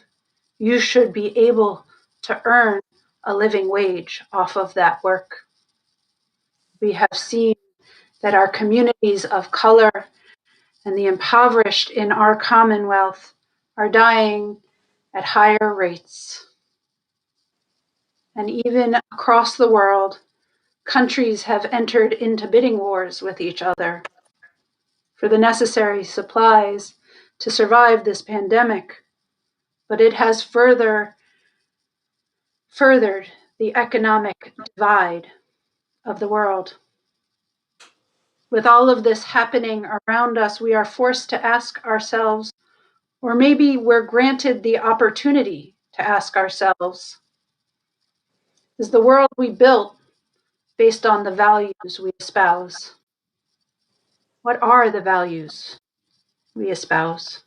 S2: you should be able to earn a living wage off of that work. We have seen that our communities of color and the impoverished in our Commonwealth are dying at higher rates. And even across the world, countries have entered into bidding wars with each other for the necessary supplies to survive this pandemic, but it has furthered the economic divide of the world. With all of this happening around us, we are forced to ask ourselves, or maybe we're granted the opportunity to ask ourselves, is the world we built based on the values we espouse? What are the values we espouse?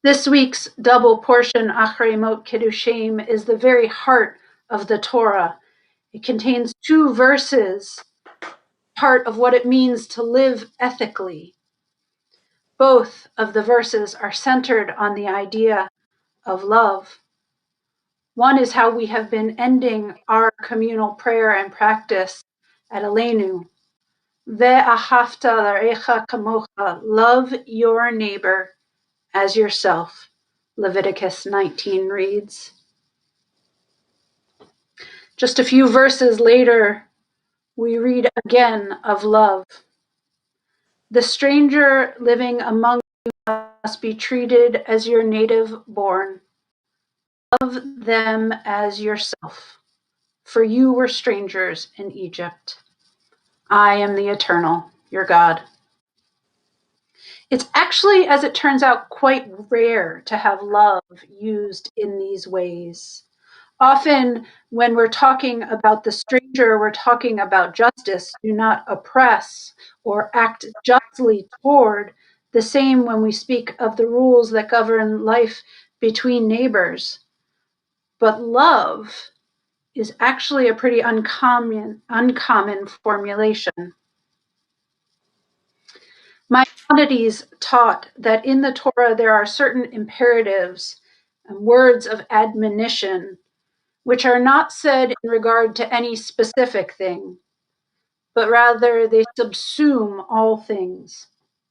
S2: This week's double portion Achrei Mot Kiddushim is the very heart of the Torah. It contains 2 verses, part of what it means to live ethically. Both of the verses are centered on the idea of love. One is how we have been ending our communal prayer and practice at Aleinu. Ve'ahavta l'recha kamocha, love your neighbor as yourself, Leviticus 19 reads. Just a few verses later, we read again of love. The stranger living among you must be treated as your native born. Love them as yourself, for you were strangers in Egypt. I am the Eternal, your God. It's actually, as it turns out, quite rare to have love used in these ways. Often, when we're talking about the stranger, we're talking about justice. Do not oppress or act justly toward. The same when we speak of the rules that govern life between neighbors. But love is actually a pretty uncommon formulation. Maimonides taught that in the Torah there are certain imperatives and words of admonition which are not said in regard to any specific thing, but rather they subsume all things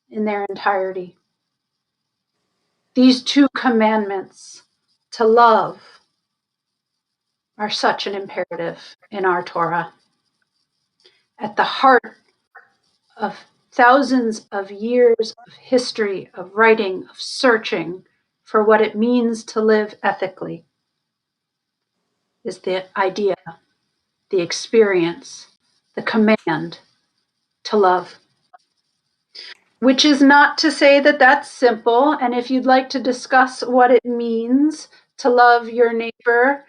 S2: in their entirety. These 2 commandments to love are such an imperative in our Torah. At the heart of thousands of years of history, of writing, of searching for what it means to live ethically is the idea, the experience, the command to love. Which is not to say that that's simple. And if you'd like to discuss what it means to love your neighbor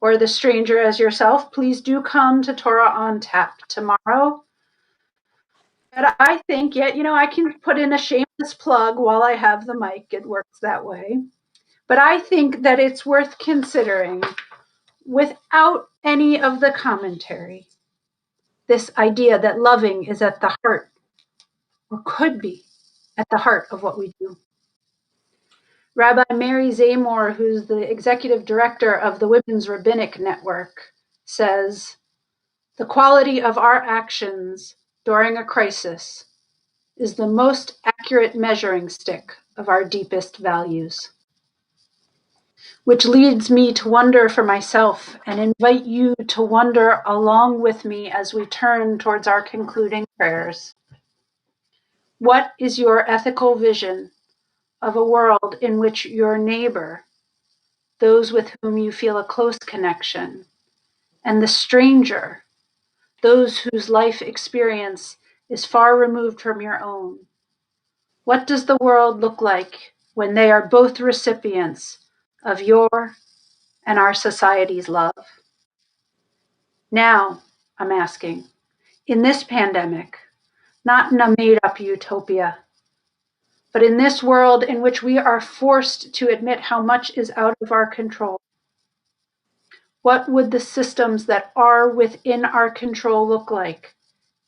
S2: or the stranger as yourself, please do come to Torah on Tap tomorrow. But I think, I can put in a shameless plug while I have the mic. It works that way. But I think that it's worth considering without any of the commentary, this idea that loving is at the heart, or could be at the heart of what we do. Rabbi Mary Zamor, who's the executive director of the Women's Rabbinic Network, says, the quality of our actions during a crisis is the most accurate measuring stick of our deepest values. Which leads me to wonder for myself and invite you to wonder along with me as we turn towards our concluding prayers. What is your ethical vision of a world in which your neighbor, those with whom you feel a close connection, and the stranger, those whose life experience is far removed from your own, What does the world look like when they are both recipients of your and our society's love? Now, I'm asking, in this pandemic, not in a made-up utopia, but in this world in which we are forced to admit how much is out of our control, what would the systems that are within our control look like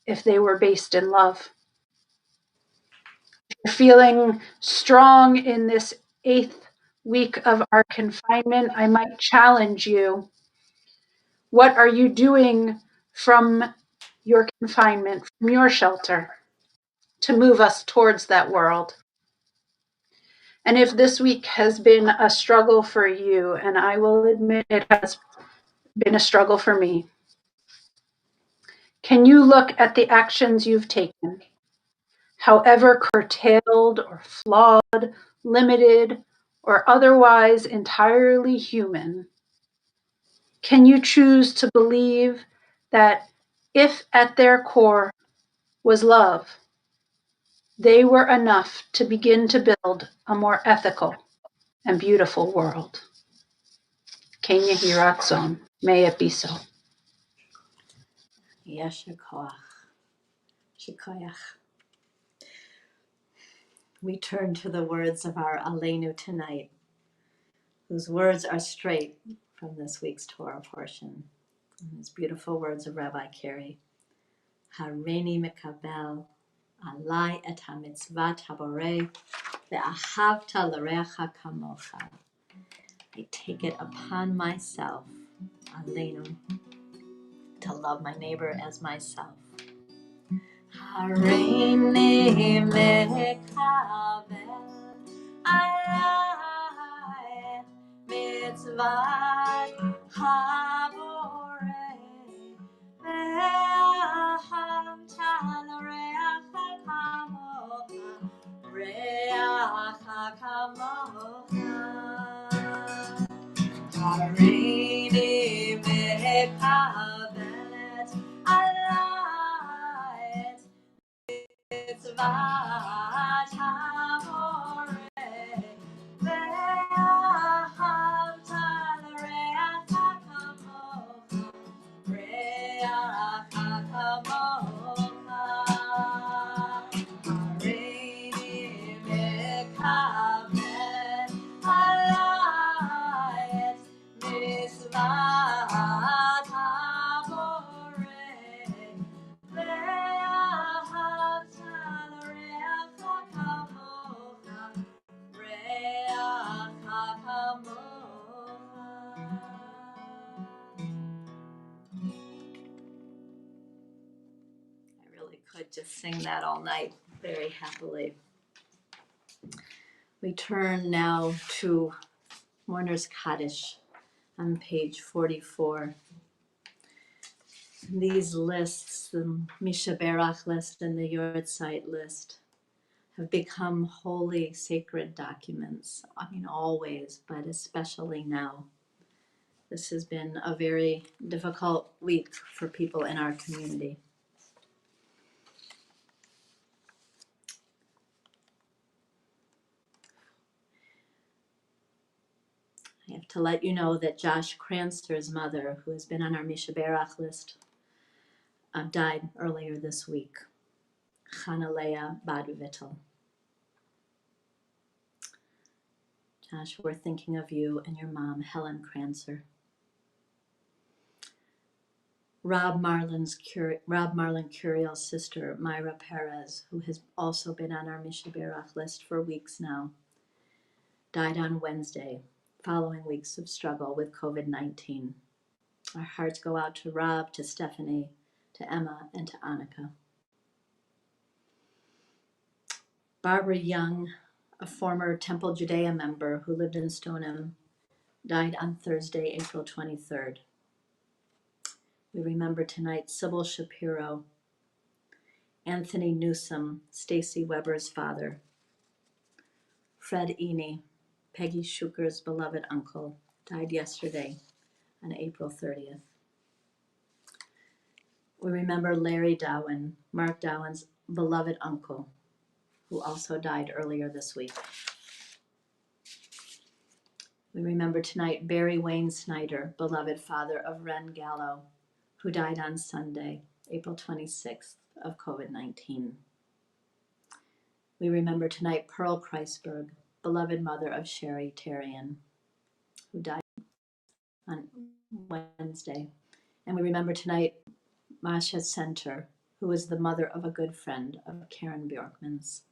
S2: if they were based in love? If you're feeling strong in this 8th week of our confinement, I might challenge you. What are you doing from your confinement, from your shelter, to move us towards that world? And if this week has been a struggle for you, and I will admit it has been a struggle for me, can you look at the actions you've taken, however curtailed or flawed, limited, or otherwise entirely human? Can you choose to believe that if at their core was love, they were enough to begin to build a more ethical and beautiful world? Ken Yehi Ratzon. May it be so.
S1: Yesher koach. Shikoyach. We turn to the words of our Aleinu tonight, whose words are straight from this week's Torah portion. And these beautiful words of Rabbi Carey. Hareini mikabel alai et hamitzvat haborei ve'ahavta l'reacha kamocha. I take it upon myself, Aleinu, to love my neighbor as myself. Hareini mikabel alai mitzvat haborei ve'ahavta l'reacha kamocha reacha kamocha. Hareini mekabelet alai mitzvat haborei ve'ahavta l'reacha kamocha reacha kamocha. Hareini mekabelet alai mitzvat haborei ve'ahavta l'reacha kamocha reacha kamocha. I really could just sing that all night very happily. We turn now to Mourner's Kaddish on page 44. These lists, the Shebeirach list and the Yortzeit list, have become holy, sacred documents. I mean, always, but especially now. This has been a very difficult week for people in our community. I have to let you know that Josh Cranster's mother, who has been on our Shebeirach list, died earlier this week. Chanalea Baduvittel. Josh, we're thinking of you and your mom, Helen Crancer. Rob Marlin Curiel's sister, Myra Perez, who has also been on our Shebeirach list for weeks now, died on Wednesday, following weeks of struggle with COVID-19. Our hearts go out to Rob, to Stephanie, to Emma, and to Annika. Barbara Young, a former Temple Judea member who lived in Stoneham, died on Thursday, April 23rd. We remember tonight Sybil Shapiro, Anthony Newsom, Stacy Weber's father, Fred Eny, Peggy Shuker's beloved uncle, died yesterday on April 30th. We remember Larry Dowen, Mark Dowen's beloved uncle, who also died earlier this week. We remember tonight Barry Wayne Snyder, beloved father of Ren Gallo, who died on Sunday, April 26th, of COVID-19. We remember tonight Pearl Kreisberg, beloved mother of Sherry Terrian, who died on Wednesday. And we remember tonight Masha Center, who was the mother of a good friend of Karen Bjorkman's.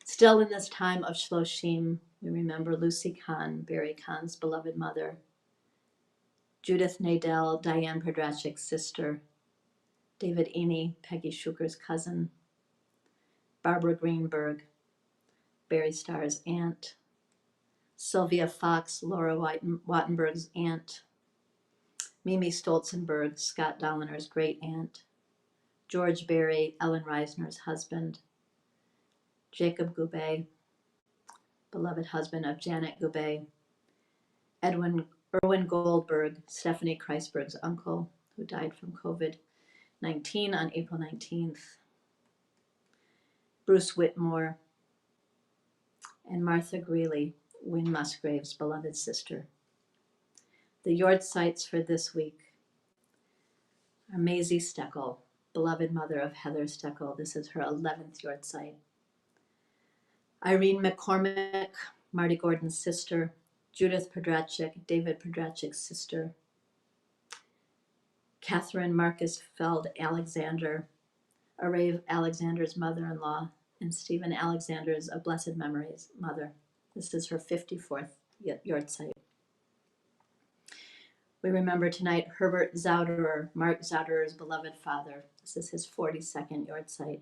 S1: Still in this time of Shloshim, we remember Lucy Kahn, Barry Kahn's beloved mother, Judith Nadell, Diane Podrachik's sister, David Eny, Peggy Shuker's cousin, Barbara Greenberg, Barry Starr's aunt, Sylvia Fox, Laura Wattenberg's aunt, Mimi Stolzenberg, Scott Dolliner's great aunt, George Barry, Ellen Reisner's husband, Jacob Goubet, beloved husband of Janet Goubet, Erwin Goldberg, Stephanie Kreisberg's uncle, who died from COVID-19 on April 19th, Bruce Whitmore, and Martha Greeley, Wynne Musgrave's beloved sister. The Yortzites for this week are Maisie Steckel, beloved mother of Heather Steckel. This is her 11th Yortzite. Irene McCormick, Marty Gordon's sister, Judith Podrachik, David Podrachik's sister, Catherine Marcus Feld Alexander, Arave Alexander's mother-in-law, and Stephen Alexander's of blessed memory's mother. This is her 54th Yortzeit. We remember tonight Herbert Zauderer, Mark Zauderer's beloved father. This is his 42nd Yortzeit.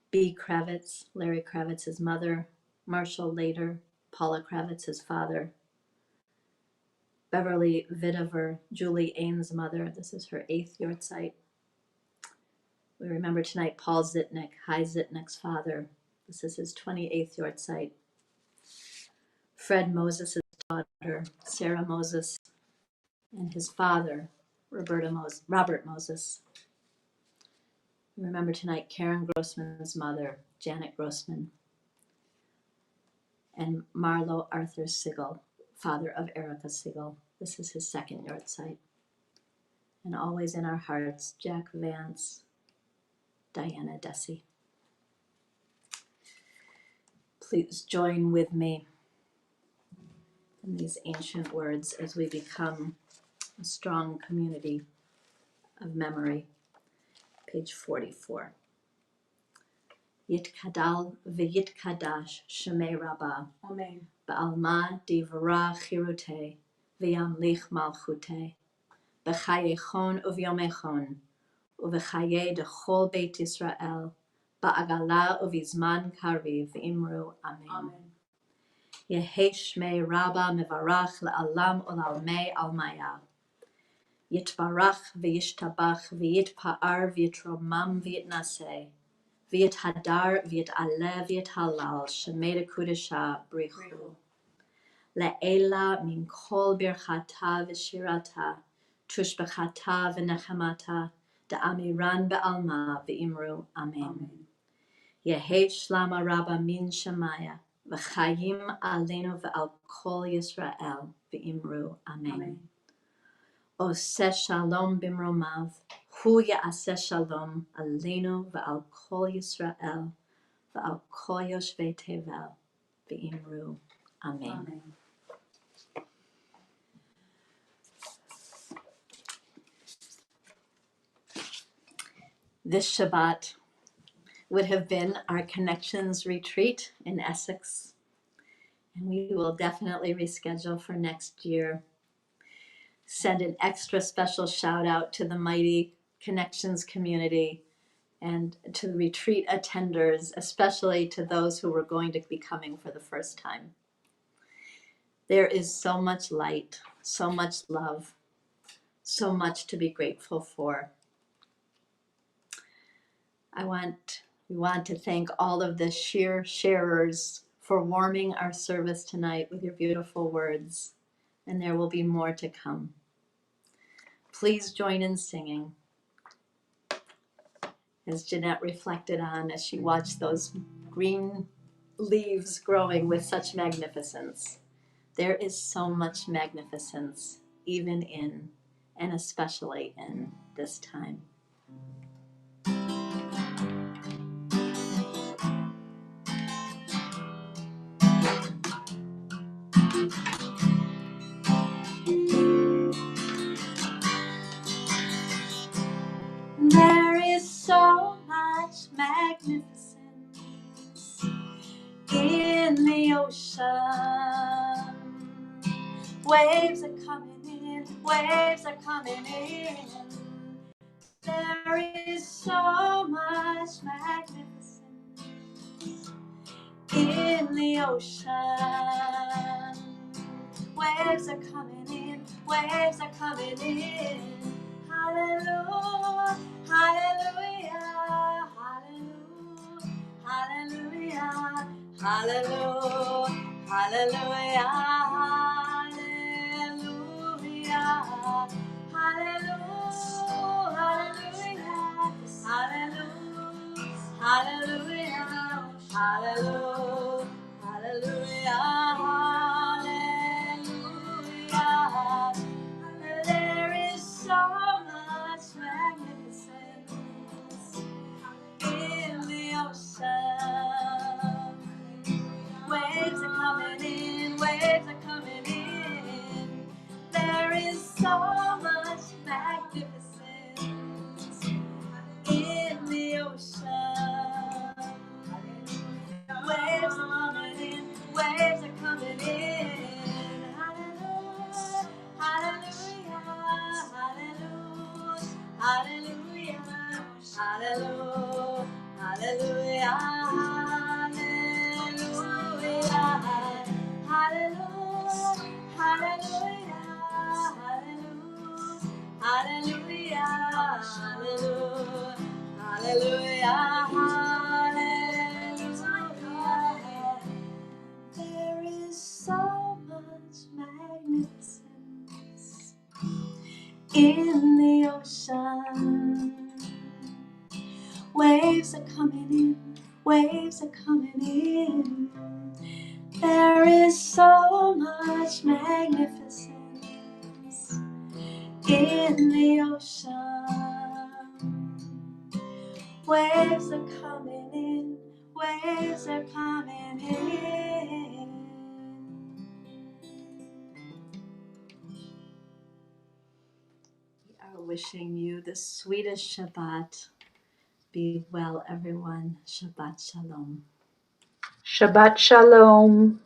S1: B. Kravitz, Larry Kravitz's mother, Marshall Lader, Paula Kravitz's father, Beverly Vidover, Julie Ains' mother. This is her 8th Yortzeit. We remember tonight Paul Zitnik, Hy Zitnik's father. This is his 28th Yortzeit. Fred Moses' daughter, Sarah Moses, and his father, Robert Moses. We remember tonight Karen Grossman's mother, Janet Grossman, and Marlo Arthur Sigel, father of Erica Sigel. This is his 2nd Yortzeit. And always in our hearts, Jack Vance, Diana Dessy. Please join with me in these ancient words as we become a strong community of memory. Page 44. Yitkadal v'yitkadash shemei Rabbah.
S2: Amen.
S1: Ba'alma divra chirute v'yamlich malchute. B'chayechon uvyomechon. Uvechaye dechol Beit Yisrael, ba'agala uvizman kariv imru amen.
S2: Amen.
S1: Yehi shmei Rabba mevarach le'alam ulalmei almaya. Yitbarach v'yishtabach v'yitpa'ar v'yitromam v'yitnaseh. V'yithadar v'yit'aleh v'yithalal shemei dekudesha brichu. Le'ela min kol birchata v'shirata tushbechata v'nechamata da'amiran be'alma v'imru amen. Yehi shlama rabba min shemaya v'chayim aleinu v'al kol Yisrael v'imru amen. Oseh shalom bimromav hu ya'aseh shalom aleinu v'al kol Yisrael v'al kol yoshvei tevel v'imru amen.
S2: Amen.
S1: This Shabbat would have been our Connections retreat in Essex, and we will definitely reschedule for next year. Send an extra special shout out to the mighty Connections community and to the retreat attenders, especially to those who were going to be coming for the first time. There is so much light, so much love, so much to be grateful for. We want to thank all of the Shir sharers for warming our service tonight with your beautiful words, and there will be more to come. Please join in singing. as Jeanette reflected on as she watched those green leaves growing with such magnificence. There is so much magnificence, even in and especially in this time. There is so much magnificence in the ocean. Waves are coming in, waves are coming in. There is so much magnificence in the ocean. Waves are coming in, waves are coming in. Hallelujah, hallelujah, hallelujah, hallelujah, hallelujah, hallelujah, hallelujah, hallelujah, hallelujah, hallelujah, hallelujah, hallelujah, hallelujah. There is so much magnificence in the ocean. Waves are coming in, waves are coming in. There is so much magnificence in the ocean. Waves are coming in, waves are coming in. Hallelujah, hallelujah, hallelujah, hallelujah, hallelujah, hallelujah, hallelujah, hallelujah, hallelujah, hallelujah, hallelujah, hallelujah. There is so much magnificence in the ocean. Waves are coming in, waves are coming in. There is so much magnificence in the ocean. Waves are coming in, waves are coming in. We are wishing you the sweetest Shabbat. Be well, everyone. Shabbat Shalom.
S2: Shabbat Shalom.